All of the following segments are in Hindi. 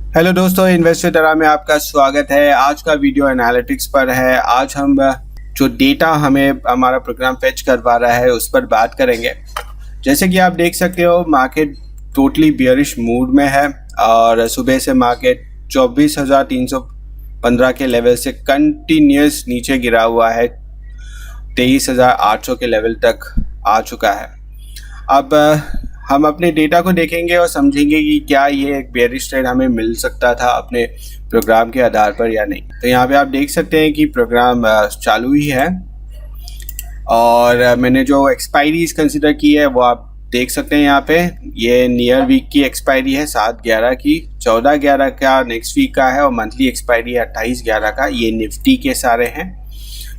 हेलो दोस्तों, इन्वेस्टर तरह में आपका स्वागत है। आज का वीडियो एनालिटिक्स पर है। आज हम जो डेटा हमें हमारा प्रोग्राम फेच करवा रहा है उस पर बात करेंगे। जैसे कि आप देख सकते हो, मार्केट टोटली बियरिश मूड में है और सुबह से मार्केट 24,315 के लेवल से कंटिन्यूस नीचे गिरा हुआ है, 23,800 के लेवल तक आ चुका है। अब हम अपने डेटा को देखेंगे और समझेंगे कि क्या ये एक बेयरिश ट्रेड हमें मिल सकता था अपने प्रोग्राम के आधार पर या नहीं। तो यहाँ पे आप देख सकते हैं कि प्रोग्राम चालू ही है और मैंने जो एक्सपायरीज कंसिडर की है वो आप देख सकते हैं। यहाँ पे ये नियर वीक की एक्सपायरी है 7/11 की, 14/11 का नेक्स्ट वीक का है और मंथली एक्सपायरी है 28/11 का। ये निफ्टी के सारे हैं।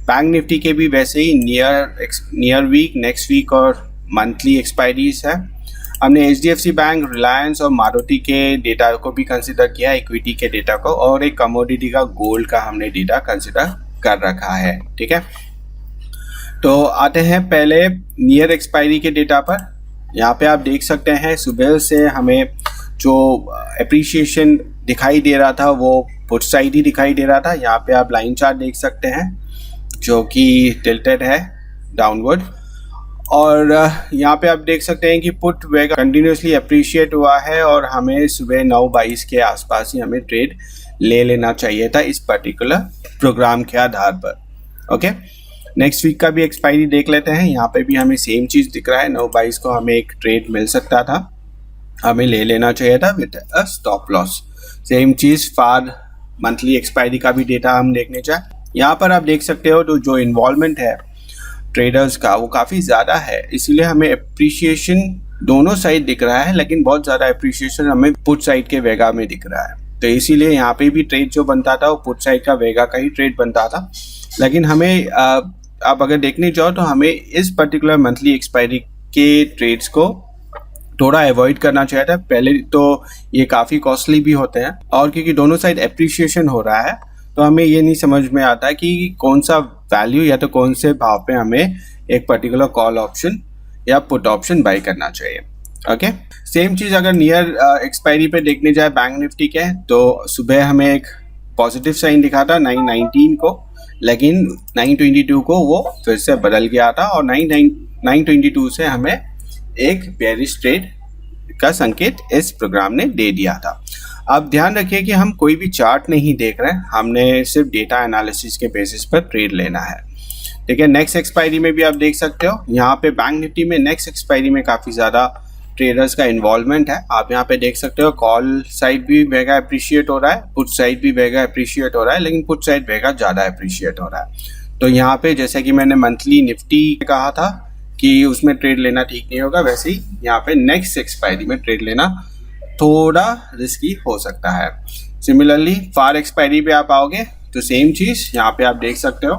बैंक निफ्टी के भी वैसे ही नियर वीक, नेक्स्ट वीक और मंथली एक्सपायरीज है। हमने HDFC बैंक, रिलायंस और मारुति के डेटा को भी कंसिडर किया, इक्विटी के डेटा को, और एक कमोडिटी का गोल्ड का हमने डेटा कंसिडर कर रखा है। ठीक है, तो आते हैं पहले नियर एक्सपायरी के डेटा पर। यहाँ पे आप देख सकते हैं सुबह से हमें जो एप्रिसिएशन दिखाई दे रहा था वो पुट साइड ही दिखाई दे रहा था। यहाँ पे आप लाइन चार्ट देख सकते हैं जो कि टिल्टेड है डाउनवर्ड, और यहाँ पे आप देख सकते हैं कि पुट वेगा कंटिन्यूसली अप्रिशिएट हुआ है और हमें सुबह 9:22 के आसपास ही हमें ट्रेड ले लेना चाहिए था इस पर्टिकुलर प्रोग्राम के आधार पर। ओके, नेक्स्ट वीक का भी एक्सपायरी देख लेते हैं। यहाँ पे भी हमें सेम चीज़ दिख रहा है, 9:22 को हमें एक ट्रेड मिल सकता था, हमें ले लेना चाहिए था with a stop loss. Same cheese far monthly expiry का भी डेटा हम देखने चाहें। यहाँ पर आप देख सकते हो तो जो इन्वॉल्वमेंट है ट्रेडर्स का वो काफ़ी ज़्यादा है, इसीलिए हमें अप्रिशिएशन दोनों साइड दिख रहा है, लेकिन बहुत ज़्यादा अप्रिशिएशन हमें पुट साइड के वेगा में दिख रहा है। तो इसीलिए यहाँ पे भी ट्रेड जो बनता था वो पुट साइड का वेगा का ही ट्रेड बनता था। लेकिन हमें आप अगर देखने जाओ तो हमें इस पर्टिकुलर मंथली एक्सपायरी के ट्रेड्स को थोड़ा अवॉइड करना चाहिए था। पहले तो ये काफ़ी कॉस्टली भी होते हैं, और क्योंकि दोनों साइड अप्रिशिएशन हो रहा है तो हमें ये नहीं समझ में आता कि कौन सा वैल्यू या तो कौन से भाव पे हमें एक पर्टिकुलर कॉल ऑप्शन या पुट ऑप्शन बाय करना चाहिए। ओके, सेम चीज़ अगर नियर एक्सपायरी पे देखने जाए बैंक निफ्टी के, तो सुबह हमें एक पॉजिटिव साइन दिखा था 919 को, लेकिन 922 को वो फिर से बदल गया था और 922 से हमें एक बेयरिश ट्रेड का संकेत इस प्रोग्राम ने दे दिया था। आप ध्यान रखिए कि हम कोई भी चार्ट नहीं देख रहे हैं, हमने सिर्फ डेटा एनालिसिस के बेसिस पर ट्रेड लेना है। ठीक है, नेक्स्ट एक्सपायरी में भी आप देख सकते हो, यहाँ पे बैंक निफ्टी में नेक्स्ट एक्सपायरी में काफ़ी ज़्यादा ट्रेडर्स का इन्वॉल्वमेंट है। आप यहाँ पे देख सकते हो कॉल साइड भी वेगा अप्रिशिएट हो रहा है, पुट साइड भी वेगा अप्रिशिएट हो रहा है, लेकिन पुट साइड वेगा ज़्यादा अप्रिशिएट हो रहा है। तो यहाँ पे जैसे कि मैंने मंथली निफ्टी कहा था कि उसमें ट्रेड लेना ठीक नहीं होगा, वैसे ही यहाँ पे नेक्स्ट एक्सपायरी में ट्रेड लेना थोड़ा रिस्की हो सकता है। सिमिलरली फार एक्सपायरी पे आप आओगे तो सेम चीज़ यहाँ पे आप देख सकते हो,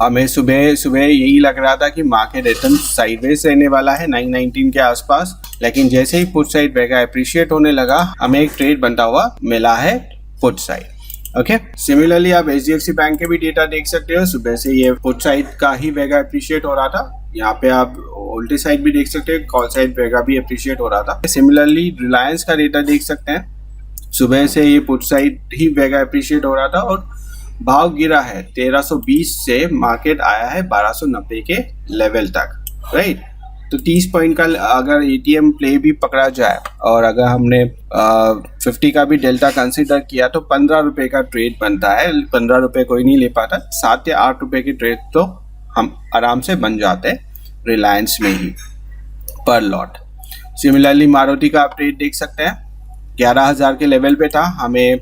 हमें सुबह सुबह यही लग रहा था कि मार्केट रिटर्न साइडवेज रहने वाला है 919 के आसपास, लेकिन जैसे ही पुट साइड वेगा अप्रिशिएट होने लगा हमें एक ट्रेड बनता हुआ मिला है पुट साइड। ओके, सिमिलरली आप HDFC बैंक के भी डेटा देख सकते हो, सुबह से ये पुट साइड का ही वेगा अप्रिशिएट हो रहा था। यहाँ पे आप उल्टे साइड भी देख सकते हैं, कॉल साइड वेगा भी अप्रिशिएट हो रहा था। सिमिलरली रिलायंस का डेटा देख सकते हैं, सुबह से ये पुट साइड ही वेगा अप्रिशिएट हो रहा था और भाव गिरा है 1320 से मार्केट आया है 1290 के लेवल तक, राइट। तो 30 पॉइंट का अगर ATM प्ले भी पकड़ा जाए और अगर हमने 50 का भी डेल्टा कंसिडर किया तो 15 रुपये का ट्रेड बनता है। 15 रुपये कोई नहीं ले पाता, 7 या 8 रुपये की ट्रेड तो हम आराम से बन जाते हैं रिलायंस में ही पर लॉट। सिमिलरली मारुति का आप ट्रेड देख सकते हैं, 11,000 के लेवल पे था, हमें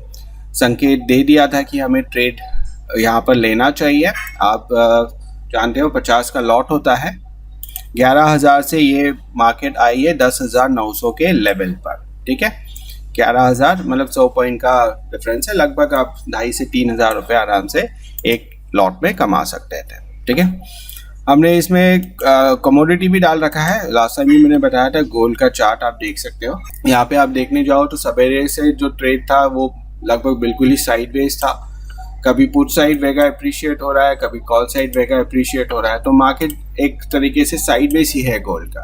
संकेत दे दिया था कि हमें ट्रेड यहाँ पर लेना चाहिए। आप जानते हो 50 का लॉट होता है, 11,000 से ये मार्केट आई है 10,900 के लेवल पर। ठीक है, 11,000 मतलब 100 पॉइंट का डिफरेंस है, लगभग आप 2,500 से 3,000 रुपये आराम से एक लॉट में कमा सकते थे। ठीक है, हमने इसमें कमोडिटी भी डाल रखा है, लास्ट टाइम भी मैंने बताया था। गोल्ड का चार्ट आप देख सकते हो, यहाँ पे आप देखने जाओ तो सवेरे से जो ट्रेड था वो लगभग बिल्कुल ही साइडवेज था, कभी पुट साइड वेगा अप्रिशिएट हो रहा है, कभी कॉल साइड वेगा अप्रिशिएट हो रहा है। तो मार्केट एक तरीके से साइडवेज ही है गोल्ड का,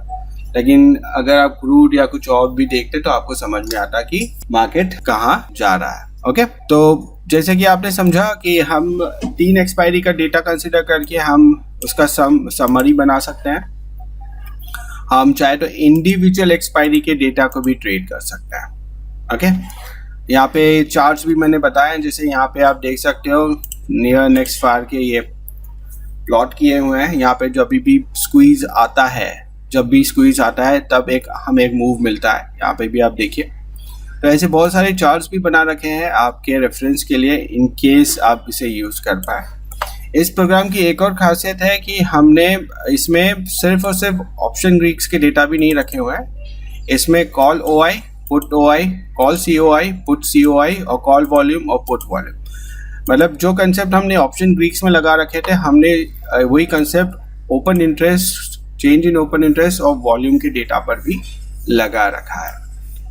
लेकिन अगर आप क्रूड या कुछ और भी देखते तो आपको समझ में आता कि मार्केट कहाँ जा रहा है। ओके, तो जैसे कि आपने समझा कि हम 3 एक्सपायरी का डेटा कंसिडर करके हम उसका समरी बना सकते हैं। हम चाहे तो इंडिविजुअल एक्सपायरी के डेटा को भी ट्रेड कर सकते हैं। ओके, यहाँ पे चार्ट्स भी मैंने बताया, जैसे यहाँ पे आप देख सकते हो नियर नेक्स्ट फायर के ये प्लॉट किए हुए हैं। यहाँ पे जब भी स्क्वीज आता है तब हमें एक मूव मिलता है। यहाँ पे भी आप देखिए, तो ऐसे बहुत सारे चार्ट्स भी बना रखे हैं आपके रेफरेंस के लिए, इन केस आप इसे यूज़ कर पाए। इस प्रोग्राम की एक और खासियत है कि हमने इसमें सिर्फ और सिर्फ ऑप्शन ग्रीक्स के डेटा भी नहीं रखे हुए हैं। इसमें call OI, put OI, call COI, put COI और कॉल वॉल्यूम और पुट वॉल्यूम, मतलब जो कंसेप्ट हमने ऑप्शन ग्रीक्स में लगा रखे थे, हमने वही concept open interest, change in open interest और वॉल्यूम के डेटा पर भी लगा रखा है।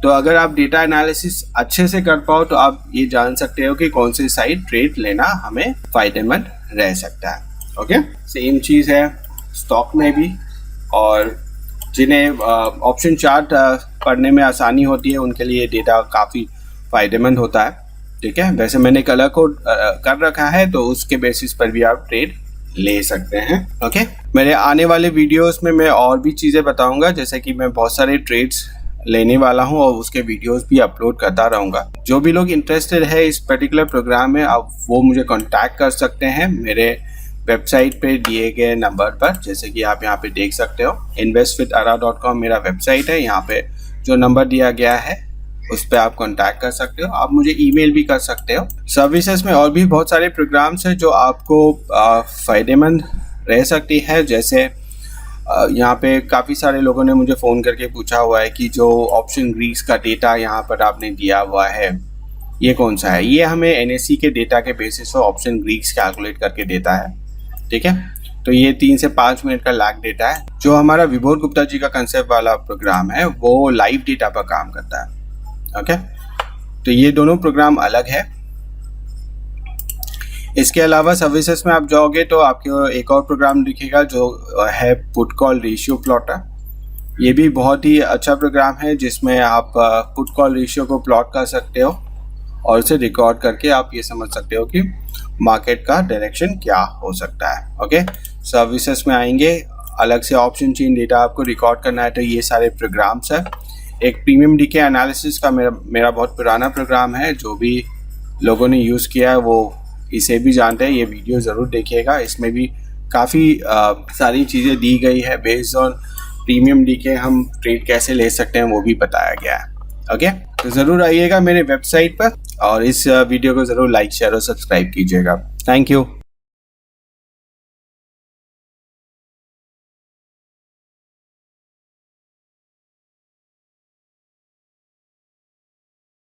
तो अगर आप डेटा एनालिसिस अच्छे से कर पाओ तो आप ये जान सकते हो कि कौन से साइड ट्रेड लेना हमें फायदेमंद रह सकता है। ओके, सेम चीज़ है स्टॉक में भी, और जिन्हें ऑप्शन चार्ट पढ़ने में आसानी होती है उनके लिए डेटा काफ़ी फायदेमंद होता है। ठीक है, वैसे मैंने कलर कोड कर रखा है तो उसके बेसिस पर भी आप ट्रेड ले सकते हैं। ओके, मेरे आने वाले वीडियोस में मैं और भी चीज़ें बताऊंगा, जैसे कि मैं बहुत सारे ट्रेड्स लेने वाला हूं और उसके वीडियोस भी अपलोड करता रहूंगा। जो भी लोग इंटरेस्टेड है इस पर्टिकुलर प्रोग्राम में, आप वो मुझे कांटेक्ट कर सकते हैं मेरे वेबसाइट पे दिए गए नंबर पर, जैसे कि आप यहाँ पे देख सकते हो investwithara.com मेरा वेबसाइट है। यहाँ पे जो नंबर दिया गया है उस पर आप कांटेक्ट कर सकते हो। आप मुझे ईमेल भी कर सकते हो। सर्विसेज में और भी बहुत सारे प्रोग्राम्स हैं जो आपको फ़ायदेमंद रह सकती है। जैसे यहाँ पे काफ़ी सारे लोगों ने मुझे फ़ोन करके पूछा हुआ है कि जो ऑप्शन ग्रीक्स का डेटा यहाँ पर आपने दिया हुआ है ये कौन सा है। ये हमें NSE के डेटा के बेसिस पर ऑप्शन ग्रीक्स कैलकुलेट करके देता है। ठीक है, तो ये 3 से 5 मिनट का लैग डेटा है। जो हमारा विभोर गुप्ता जी का कंसेप्ट वाला प्रोग्राम है वो लाइव डेटा पर काम करता है। ओके, तो ये दोनों प्रोग्राम अलग है। इसके अलावा सर्विसेज में आप जाओगे तो आपको एक और प्रोग्राम दिखेगा जो है पुट कॉल रेशियो प्लॉटर। ये भी बहुत ही अच्छा प्रोग्राम है जिसमें आप पुट कॉल रेशियो को प्लॉट कर सकते हो और उसे रिकॉर्ड करके आप ये समझ सकते हो कि मार्केट का डायरेक्शन क्या हो सकता है। ओके, सर्विसेज में आएंगे, अलग से ऑप्शन चेन डेटा आपको रिकॉर्ड करना है तो ये सारे प्रोग्राम्स है। एक प्रीमियम डीके एनालिसिस का मेरा बहुत पुराना प्रोग्राम है, जो भी लोगों ने यूज़ किया है वो इसे भी जानते हैं। ये वीडियो ज़रूर देखिएगा, इसमें भी काफ़ी सारी चीज़ें दी गई है। बेस्ड ऑन प्रीमियम डीके हम ट्रेड कैसे ले सकते हैं वो भी बताया गया है। ओके, तो ज़रूर आइएगा मेरे वेबसाइट पर और इस वीडियो को ज़रूर लाइक, शेयर और सब्सक्राइब कीजिएगा। Thank you.